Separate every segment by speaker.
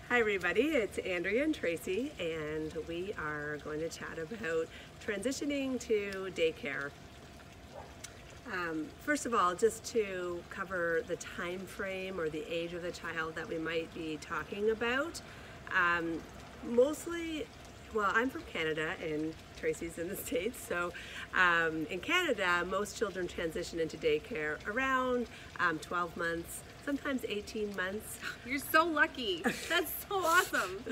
Speaker 1: Hi everybody, it's Andrea and Tracy, and we are going to chat about transitioning to daycare. First of all, just to cover the time frame or the age of the child that we might be talking about. Mostly, well, I'm from Canada and Tracy's in the States, so in Canada, most children transition into daycare around 12 months, sometimes 18 months.
Speaker 2: You're so lucky. That's so awesome.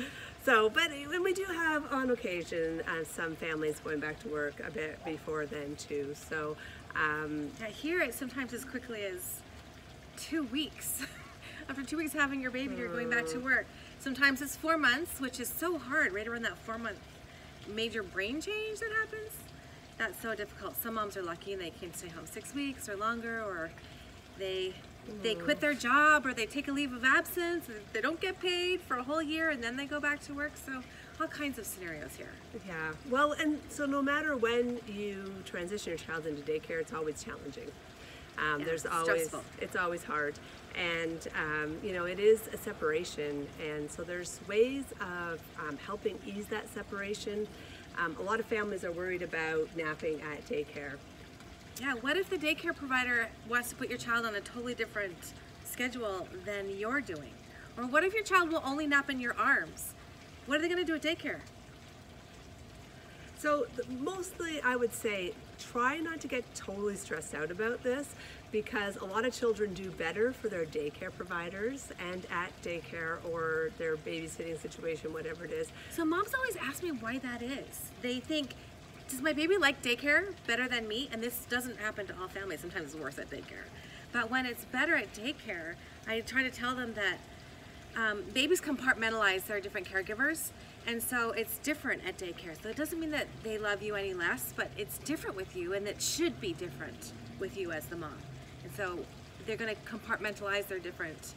Speaker 1: So, but when we do have on occasion some families going back to work a bit before then too. So,
Speaker 2: I hear it sometimes as quickly as 2 weeks. After 2 weeks having your baby, you're going back to work. Sometimes it's 4 months, which is so hard, right around that 4-month major brain change that happens. That's so difficult. Some moms are lucky and they can stay home 6 weeks or longer, or they quit their job, or they take a leave of absence, they don't get paid for a whole year, and then they go back to work. So all kinds of scenarios here.
Speaker 1: Yeah, well, and so no matter when you transition your child into daycare, it's always challenging. It's always hard, and you know, it is a separation, and so there's ways of helping ease that separation. A lot of families are worried about napping at daycare.
Speaker 2: Yeah, what if the daycare provider wants to put your child on a totally different schedule than you're doing? Or what if your child will only nap in your arms? What are they going to do at daycare?
Speaker 1: So mostly I would say try not to get totally stressed out about this, because a lot of children do better for their daycare providers and at daycare or their babysitting situation, whatever it is.
Speaker 2: So moms always ask me why that is. They think, does my baby like daycare better than me? And this doesn't happen to all families. Sometimes it's worse at daycare. But when it's better at daycare, I try to tell them that babies compartmentalize their different caregivers, and so it's different at daycare. So it doesn't mean that they love you any less, but it's different with you, and it should be different with you as the mom. And so they're going to compartmentalize their different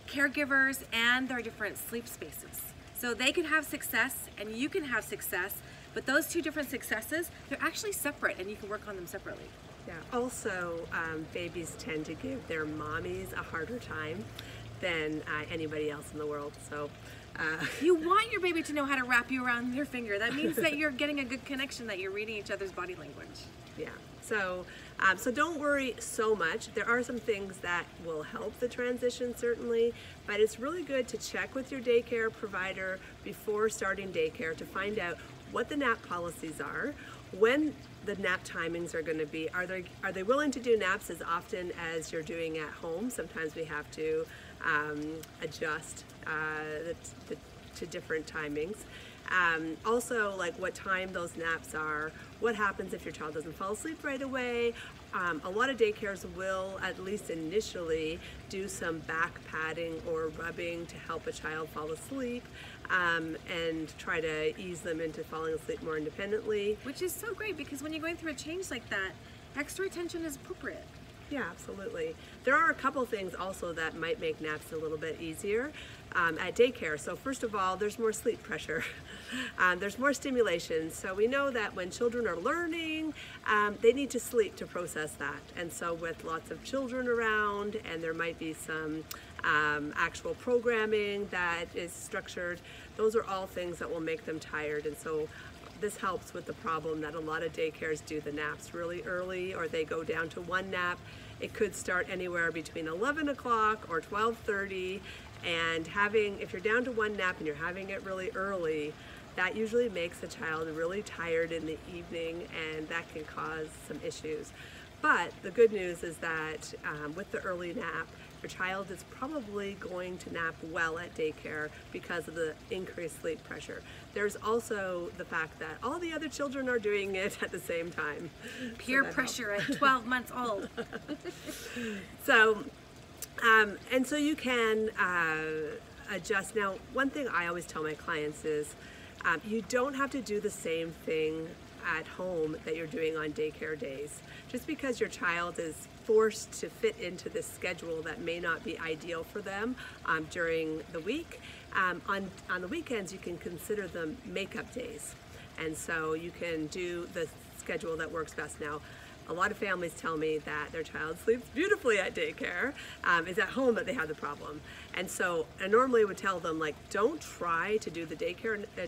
Speaker 2: caregivers and their different sleep spaces. So they can have success and you can have success, but those two different successes, they're actually separate, and you can work on them separately.
Speaker 1: Yeah. Also, babies tend to give their mommies a harder time than anybody else in the world. So
Speaker 2: you want your baby to know how to wrap you around their finger. That means that you're getting a good connection, that you're reading each other's body language.
Speaker 1: Yeah. So so don't worry so much. There are some things that will help the transition, certainly, but it's really good to check with your daycare provider before starting daycare to find out what the nap policies are, when the nap timings are going to be. Are they willing to do naps as often as you're doing at home? Sometimes we have to adjust to different timings. Also, like what time those naps are, what happens if your child doesn't fall asleep right away. A lot of daycares will, at least initially, do some back padding or rubbing to help a child fall asleep, and try to ease them into falling asleep more independently.
Speaker 2: Which is so great, because when you're going through a change like that, extra attention is appropriate.
Speaker 1: Yeah, absolutely. There are a couple things also that might make naps a little bit easier at daycare. So first of all, there's more sleep pressure. There's more stimulation. So we know that when children are learning, they need to sleep to process that. And so with lots of children around, and there might be some actual programming that is structured, those are all things that will make them tired. And so this helps with the problem that a lot of daycares do the naps really early, or they go down to one nap. It could start anywhere between 11 o'clock or 12:30, and if you're down to one nap and you're having it really early, that usually makes the child really tired in the evening, and that can cause some issues. But the good news is that with the early nap, your child is probably going to nap well at daycare because of the increased sleep pressure. There's also the fact that all the other children are doing it at the same time.
Speaker 2: Peer pressure at 12 months old.
Speaker 1: So, and so you can adjust. Now, one thing I always tell my clients is you don't have to do the same thing at home that you're doing on daycare days. Just because your child is forced to fit into this schedule that may not be ideal for them during the week, on the weekends you can consider them makeup days. And so you can do the schedule that works best. Now, a lot of families tell me that their child sleeps beautifully at daycare. It's at home that they have the problem. And so I normally would tell them, like, don't try to do the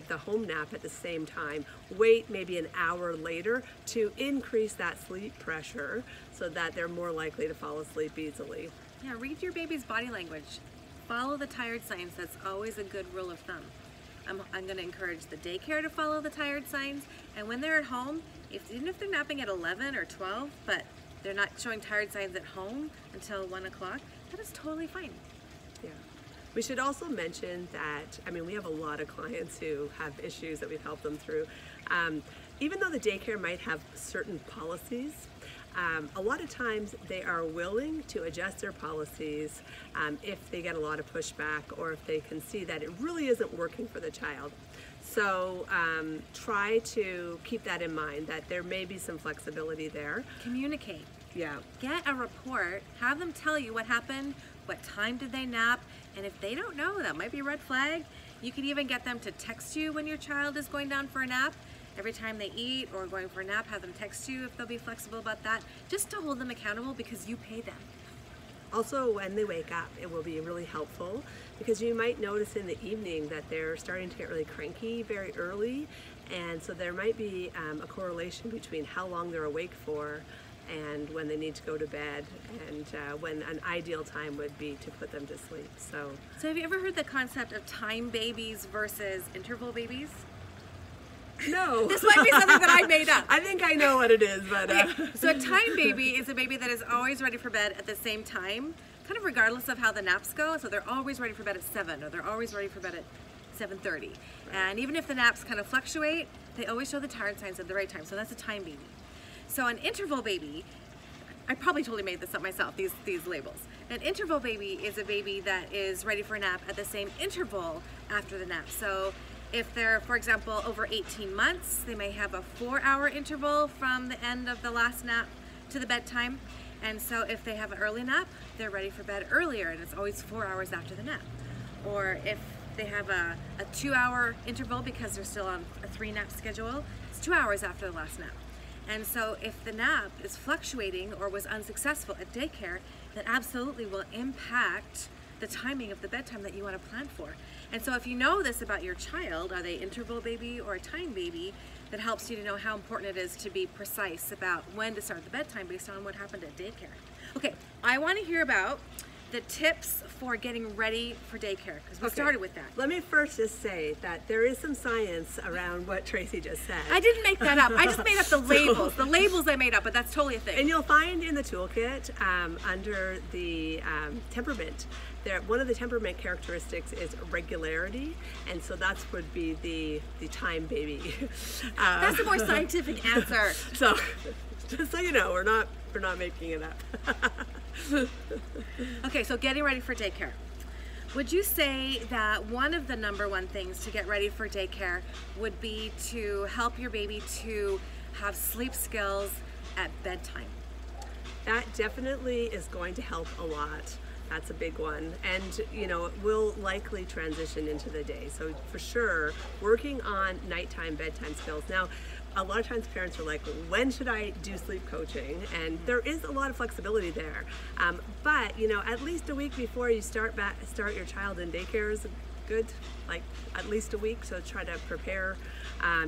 Speaker 1: the home nap at the same time. Wait maybe an hour later to increase that sleep pressure so that they're more likely to fall asleep easily.
Speaker 2: Yeah, read your baby's body language. Follow the tired signs. That's always a good rule of thumb. I'm going to encourage the daycare to follow the tired signs, and when they're at home, even if they're napping at 11 or 12, but they're not showing tired signs at home until 1 o'clock, that is totally fine.
Speaker 1: Yeah. We should also mention that, I mean, we have a lot of clients who have issues that we've helped them through. Even though the daycare might have certain policies, a lot of times they are willing to adjust their policies if they get a lot of pushback or if they can see that it really isn't working for the child. So try to keep that in mind, that there may be some flexibility there.
Speaker 2: Communicate.
Speaker 1: Yeah.
Speaker 2: Get a report, have them tell you what happened, what time did they nap, and if they don't know, that might be a red flag. You can even get them to text you when your child is going down for a nap. Every time they eat or going for a nap, have them text you if they'll be flexible about that, just to hold them accountable because you pay them.
Speaker 1: Also, when they wake up, it will be really helpful because you might notice in the evening that they're starting to get really cranky very early, and so there might be a correlation between how long they're awake for and when they need to go to bed, and when an ideal time would be to put them to sleep. So
Speaker 2: have you ever heard the concept of time babies versus interval babies?
Speaker 1: No.
Speaker 2: This might be something that I made up.
Speaker 1: I think I know what it is, but...
Speaker 2: Okay, so a time baby is a baby that is always ready for bed at the same time, kind of regardless of how the naps go. So they're always ready for bed at 7, or they're always ready for bed at 7:30. Right. And even if the naps kind of fluctuate, they always show the tired signs at the right time. So that's a time baby. So an interval baby, I probably totally made this up myself, these labels. An interval baby is a baby that is ready for a nap at the same interval after the nap. So if they're, for example, over 18 months, they may have a 4-hour interval from the end of the last nap to the bedtime. And so if they have an early nap, they're ready for bed earlier, and it's always 4 hours after the nap. Or if they have a 2-hour interval because they're still on a 3-nap schedule, it's 2 hours after the last nap. And so if the nap is fluctuating or was unsuccessful at daycare, that absolutely will impact the timing of the bedtime that you want to plan for. And so if you know this about your child, are they interval baby or a time baby, that helps you to know how important it is to be precise about when to start the bedtime based on what happened at daycare. Okay, I want to hear about the tips for getting ready for daycare, because we started with that.
Speaker 1: Let me first just say that there is some science around what Tracy just said.
Speaker 2: I didn't make that up. I just made up the labels. The labels I made up, but that's totally a thing.
Speaker 1: And you'll find in the toolkit under the temperament, one of the temperament characteristics is regularity, and so that would be the time baby.
Speaker 2: That's a more scientific answer.
Speaker 1: So, just so you know, we're not making it up.
Speaker 2: Okay, so getting ready for daycare. Would you say that one of the number one things to get ready for daycare would be to help your baby to have sleep skills at bedtime?
Speaker 1: That definitely is going to help a lot. That's a big one, and you know, it will likely transition into the day. So for sure, working on nighttime bedtime skills. Now, a lot of times parents are like, when should I do sleep coaching? And there is a lot of flexibility there. But you know, at least a week before you start your child in daycare is good, like at least a week. So try to prepare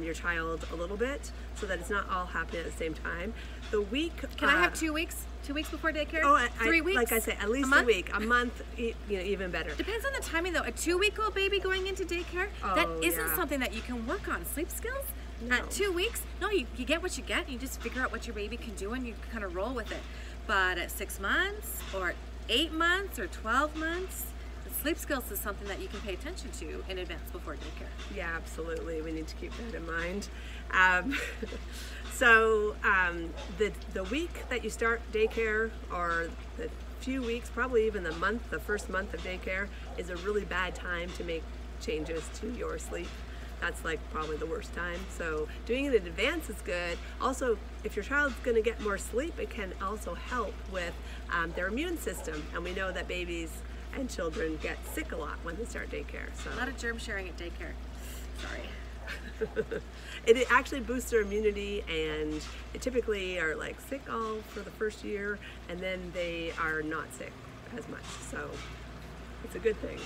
Speaker 1: your child a little bit so that it's not all happening at the same time. The week.
Speaker 2: Can I have 2 weeks? 2 weeks before daycare?
Speaker 1: Oh,
Speaker 2: 3 weeks?
Speaker 1: Like I said, at least a week. A month, you know, even better.
Speaker 2: Depends on the timing though. A 2-week-old baby going into daycare, that isn't something that you can work on. Sleep skills?
Speaker 1: No.
Speaker 2: At 2 weeks, no, you get what you get. You just figure out what your baby can do and you kind of roll with it. But at 6 months or 8 months or 12 months, the sleep skills is something that you can pay attention to in advance before daycare.
Speaker 1: Yeah, absolutely. We need to keep that in mind. So the week that you start daycare, or the few weeks, probably even the first month of daycare, is a really bad time to make changes to your sleep. That's like probably the worst time. So doing it in advance is good. Also, if your child's going to get more sleep, it can also help with their immune system. And we know that babies and children get sick a lot when they start daycare. So
Speaker 2: a lot of germ sharing at daycare. Sorry.
Speaker 1: It actually boosts their immunity, and they typically are like sick all for the first year, and then they are not sick as much. So it's a good thing.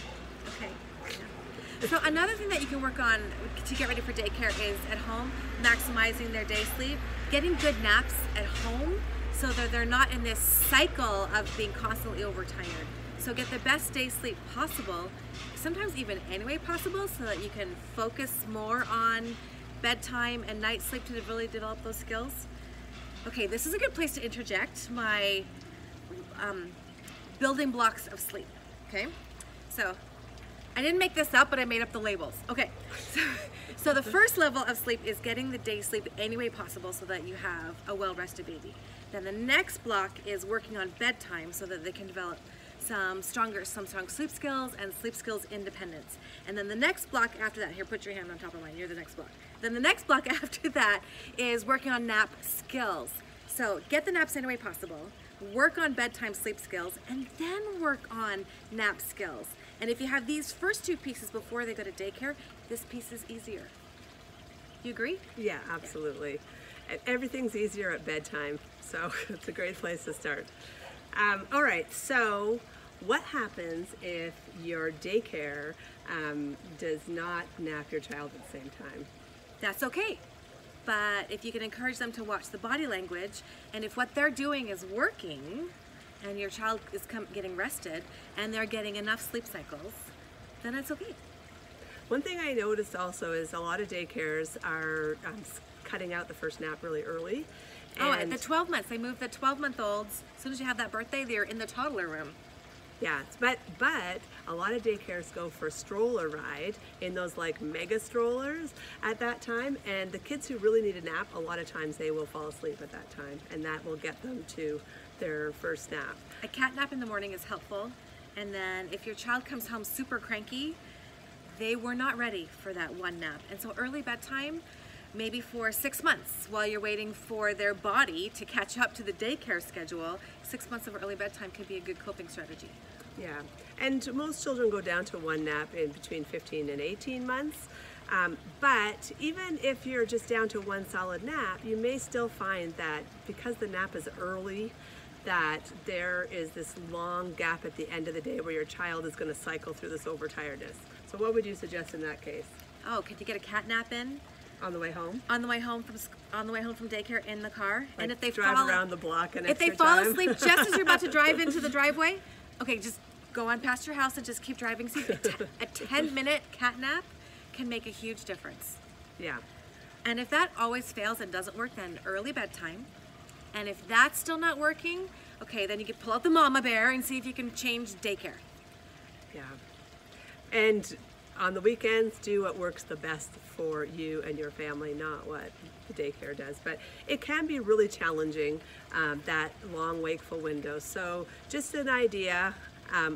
Speaker 2: Okay. Yeah. So another thing that you can work on to get ready for daycare is at home, maximizing their day sleep, getting good naps at home so that they're not in this cycle of being constantly overtired. So get the best day sleep possible, sometimes even any way possible, so that you can focus more on bedtime and night sleep to really develop those skills. Okay, this is a good place to interject my building blocks of sleep, okay? So I didn't make this up, but I made up the labels. Okay, so the first level of sleep is getting the day sleep any way possible so that you have a well-rested baby. Then the next block is working on bedtime so that they can develop some strong sleep skills and sleep skills independence. And then the next block after that, here, put your hand on top of mine, you're the next block. Then the next block after that is working on nap skills. So get the naps any way possible, work on bedtime sleep skills, and then work on nap skills. And if you have these first two pieces before they go to daycare, this piece is easier. You agree?
Speaker 1: Yeah, absolutely. Yeah. Everything's easier at bedtime, so it's a great place to start. All right, so what happens if your daycare does not nap your child at the same time?
Speaker 2: That's okay. But if you can encourage them to watch the body language, and if what they're doing is working, and your child is getting rested, and they're getting enough sleep cycles, then it's okay.
Speaker 1: One thing I noticed also is a lot of daycares are cutting out the first nap really early.
Speaker 2: Oh, at the 12 months, they move the 12-month-olds. As soon as you have that birthday, they're in the toddler room.
Speaker 1: Yeah, but a lot of daycares go for a stroller ride in those like mega strollers at that time, and the kids who really need a nap, a lot of times they will fall asleep at that time, and that will get them to their first nap.
Speaker 2: A cat nap in the morning is helpful, and then if your child comes home super cranky, they were not ready for that one nap. And so early bedtime, maybe for 6 months while you're waiting for their body to catch up to the daycare schedule, 6 months of early bedtime could be a good coping strategy.
Speaker 1: Yeah, and most children go down to one nap in between 15 and 18 months. But even if you're just down to one solid nap, you may still find that because the nap is early, that there is this long gap at the end of the day where your child is going to cycle through this overtiredness. So what would you suggest in that case?
Speaker 2: Oh, could you get a cat nap in?
Speaker 1: On the way home?
Speaker 2: On the way home from daycare in the car.
Speaker 1: Like,
Speaker 2: and if they
Speaker 1: drive around the block and
Speaker 2: if they fall asleep just as you're about to drive into the driveway, okay, just go on past your house and just keep driving. See, a 10-minute cat nap can make a huge difference.
Speaker 1: Yeah.
Speaker 2: And if that always fails and doesn't work, then early bedtime. And if that's still not working, okay, then you can pull out the mama bear and see if you can change daycare.
Speaker 1: Yeah. And on the weekends, do what works the best for you and your family, not what the daycare does. But it can be really challenging, that long wakeful window. So just an idea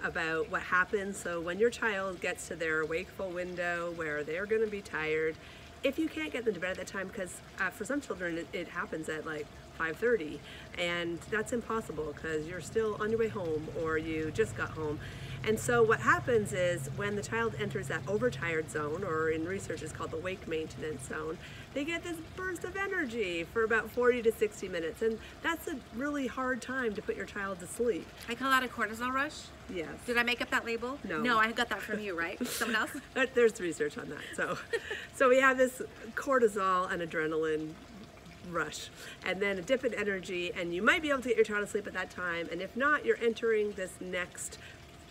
Speaker 1: about what happens. So when your child gets to their wakeful window where they're going to be tired, if you can't get them to bed at that time, because for some children it happens at like 5:30, and that's impossible because you're still on your way home or you just got home. And so what happens is when the child enters that overtired zone, or in research is called the wake maintenance zone, they get this burst of energy for about 40 to 60 minutes, and that's a really hard time to put your child to sleep.
Speaker 2: I call that a cortisol rush.
Speaker 1: Yes.
Speaker 2: Did I make up that label?
Speaker 1: No.
Speaker 2: No, I got that from you, right? Someone else?
Speaker 1: There's research on that. So we have this cortisol and adrenaline rush, and then a dip in energy, and you might be able to get your child to sleep at that time, and if not, you're entering this next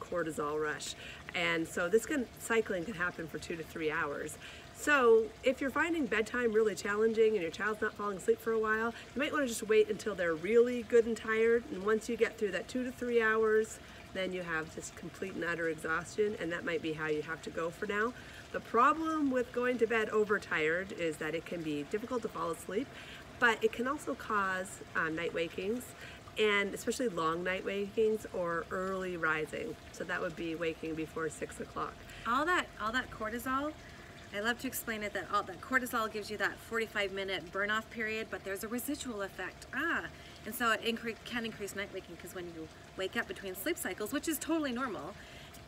Speaker 1: cortisol rush. And so this cycling can happen for 2 to 3 hours. So if you're finding bedtime really challenging and your child's not falling asleep for a while, you might want to just wait until they're really good and tired, and once you get through that 2 to 3 hours, then you have this complete and utter exhaustion, and that might be how you have to go for now. The problem with going to bed overtired is that it can be difficult to fall asleep, but it can also cause night wakings, and especially long night wakings or early rising. So that would be waking before 6 o'clock.
Speaker 2: All that cortisol, I love to explain it that all that cortisol gives you that 45-minute burn-off period, but there's a residual effect. And so it can increase night waking, because when you wake up between sleep cycles, which is totally normal,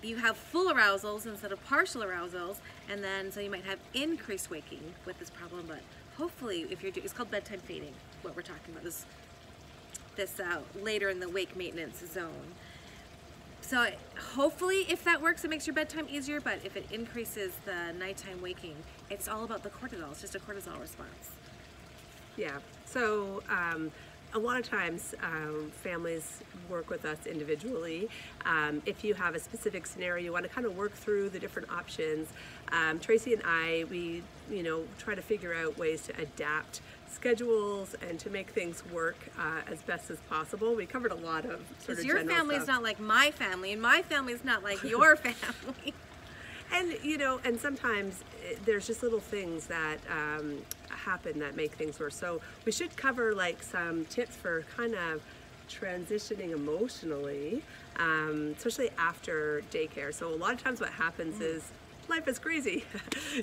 Speaker 2: you have full arousals instead of partial arousals, and then so you might have increased waking with this problem. But hopefully, if you're it's called bedtime fading, what we're talking about, this later in the wake maintenance zone. So hopefully, if that works, it makes your bedtime easier. But if it increases the nighttime waking, it's all about the cortisol. It's just a cortisol response.
Speaker 1: Yeah. So a lot of times families work with us individually. If you have a specific scenario, you want to kind of work through the different options. Tracy and I, we try to figure out ways to adapt schedules and to make things work as best as possible. We covered a lot of sort of
Speaker 2: your
Speaker 1: general
Speaker 2: family
Speaker 1: stuff.
Speaker 2: is not like my family, and my family is not like your family.
Speaker 1: And and sometimes there's just little things that happen that make things worse. So we should cover like some tips for kind of transitioning emotionally, especially after daycare. So a lot of times what happens is life is crazy.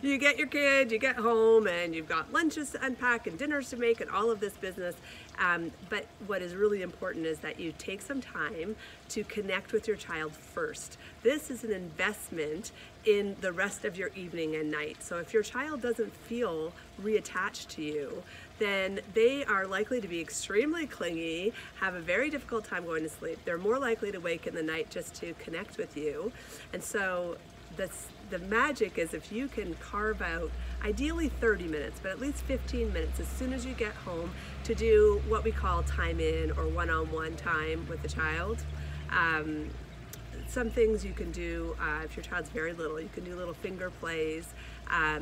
Speaker 1: You get your kid, you get home, and you've got lunches to unpack and dinners to make and all of this business. But what is really important is that you take some time to connect with your child first. This is an investment in the rest of your evening and night. So if your child doesn't feel reattached to you, then they are likely to be extremely clingy, have a very difficult time going to sleep. They're more likely to wake in the night just to connect with you. And so the magic is if you can carve out ideally 30 minutes, but at least 15 minutes as soon as you get home to do what we call time in or one-on-one time with the child. Some things you can do if your child's very little, you can do little finger plays.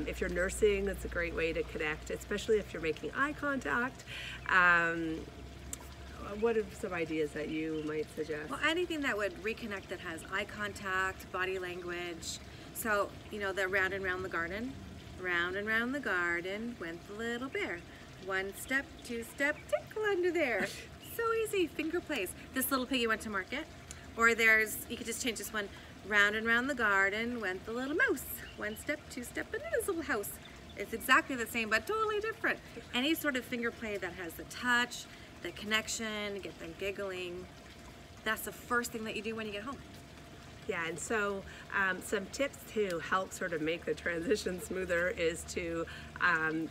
Speaker 1: If you're nursing, that's a great way to connect, especially if you're making eye contact. What are some ideas that you might suggest?
Speaker 2: Well, anything that would reconnect that has eye contact, body language. So, the round and round the garden. Round and round the garden went the little bear. One step, two step, tickle under there. So easy, finger plays. This little piggy went to market. Or you could just change this one. Round and round the garden went the little mouse. One step, two step, into this little house. It's exactly the same, but totally different. Any sort of finger play that has the touch, the connection, get them giggling. That's the first thing that you do when you get home.
Speaker 1: Yeah, and so some tips to help sort of make the transition smoother is to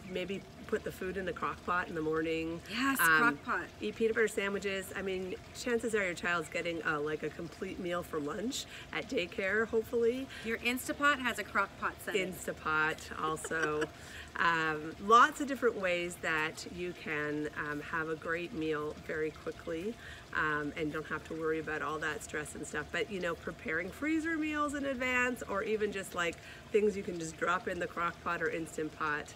Speaker 1: maybe put the food in the crock pot in the morning.
Speaker 2: Yes, crock pot.
Speaker 1: Eat peanut butter sandwiches. I mean, chances are your child's getting like a complete meal for lunch at daycare, hopefully.
Speaker 2: Your Instapot has a crock pot setting.
Speaker 1: Instapot also. Lots of different ways that you can have a great meal very quickly and don't have to worry about all that stress and stuff. But preparing freezer meals in advance, or even just like things you can just drop in the crock pot or Instant Pot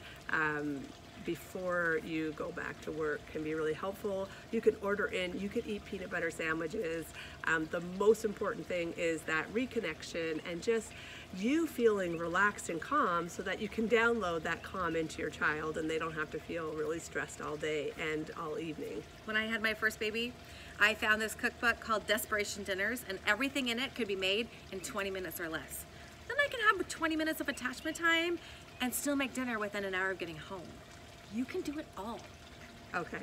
Speaker 1: before you go back to work can be really helpful. You can order in, you can eat peanut butter sandwiches. The most important thing is that reconnection and just you feeling relaxed and calm so that you can download that calm into your child and they don't have to feel really stressed all day and all evening.
Speaker 2: When I had my first baby, I found this cookbook called Desperation Dinners, and everything in it could be made in 20 minutes or less. Then I can have 20 minutes of attachment time and still make dinner within an hour of getting home. You can do it all.
Speaker 1: Okay.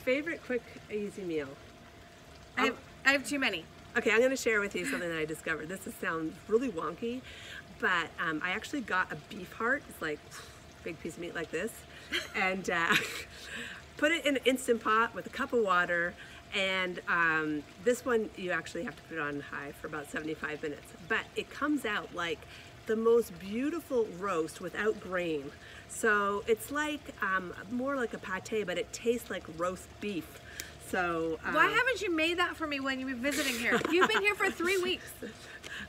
Speaker 1: Favorite quick, easy meal?
Speaker 2: I have too many.
Speaker 1: Okay, I'm going to share with you something that I discovered. This sounds really wonky, but I actually got a beef heart. It's like a big piece of meat like this. And put it in an Instant Pot with a cup of water. And this one, you actually have to put it on high for about 75 minutes. But it comes out like the most beautiful roast without grain. So it's like more like a pate, but it tastes like roast beef. So
Speaker 2: why haven't you made that for me when you were visiting here? You've been here for 3 weeks.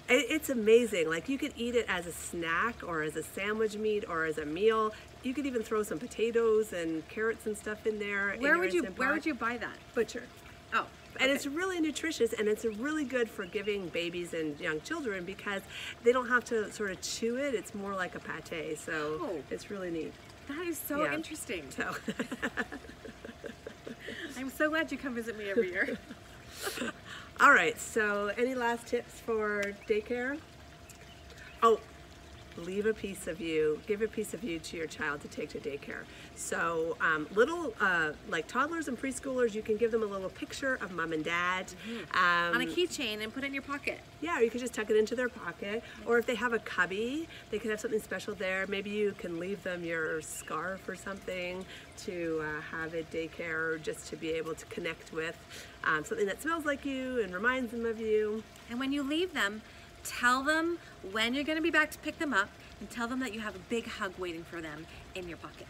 Speaker 1: It's amazing. Like you could eat it as a snack or as a sandwich meat or as a meal. You could even throw some potatoes and carrots and stuff in there.
Speaker 2: Where would you buy that?
Speaker 1: Butcher.
Speaker 2: Oh. Okay.
Speaker 1: And it's really nutritious, and it's really good for giving babies and young children because they don't have to sort of chew it. It's more like a pate, so it's really neat.
Speaker 2: That is so interesting.
Speaker 1: So.
Speaker 2: I'm so glad you come visit me every year.
Speaker 1: All right, so any last tips for daycare? Oh, leave a piece of you, give a piece of you to your child to take to daycare. So little, like toddlers and preschoolers, you can give them a little picture of mom and dad.
Speaker 2: On a keychain and put it in your pocket.
Speaker 1: Yeah, or you could just tuck it into their pocket. Or if they have a cubby, they could have something special there. Maybe you can leave them your scarf or something to have at daycare, or just to be able to connect with something that smells like you and reminds them of you.
Speaker 2: And when you leave them, tell them when you're going to be back to pick them up, and tell them that you have a big hug waiting for them in your pocket.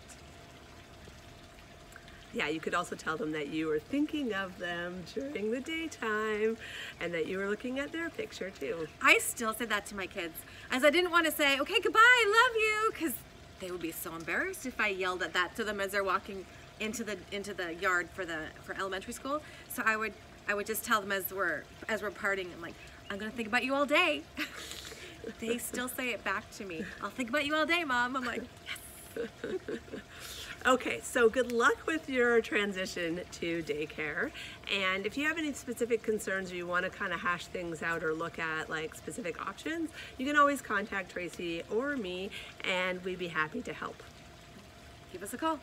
Speaker 1: Yeah, you could also tell them that you were thinking of them during the daytime and that you were looking at their picture too.
Speaker 2: I still say that to my kids, as I didn't want to say, okay, goodbye, love you, because they would be so embarrassed if I yelled at that to them as they're walking into the yard for elementary school. So I would just tell them as we're parting, I'm like, I'm gonna think about you all day. They still say it back to me. I'll think about you all day, Mom. I'm like, yes.
Speaker 1: Okay, so good luck with your transition to daycare. And if you have any specific concerns, or you want to kind of hash things out or look at like specific options, you can always contact Tracy or me, and we'd be happy to help.
Speaker 2: Give us a call.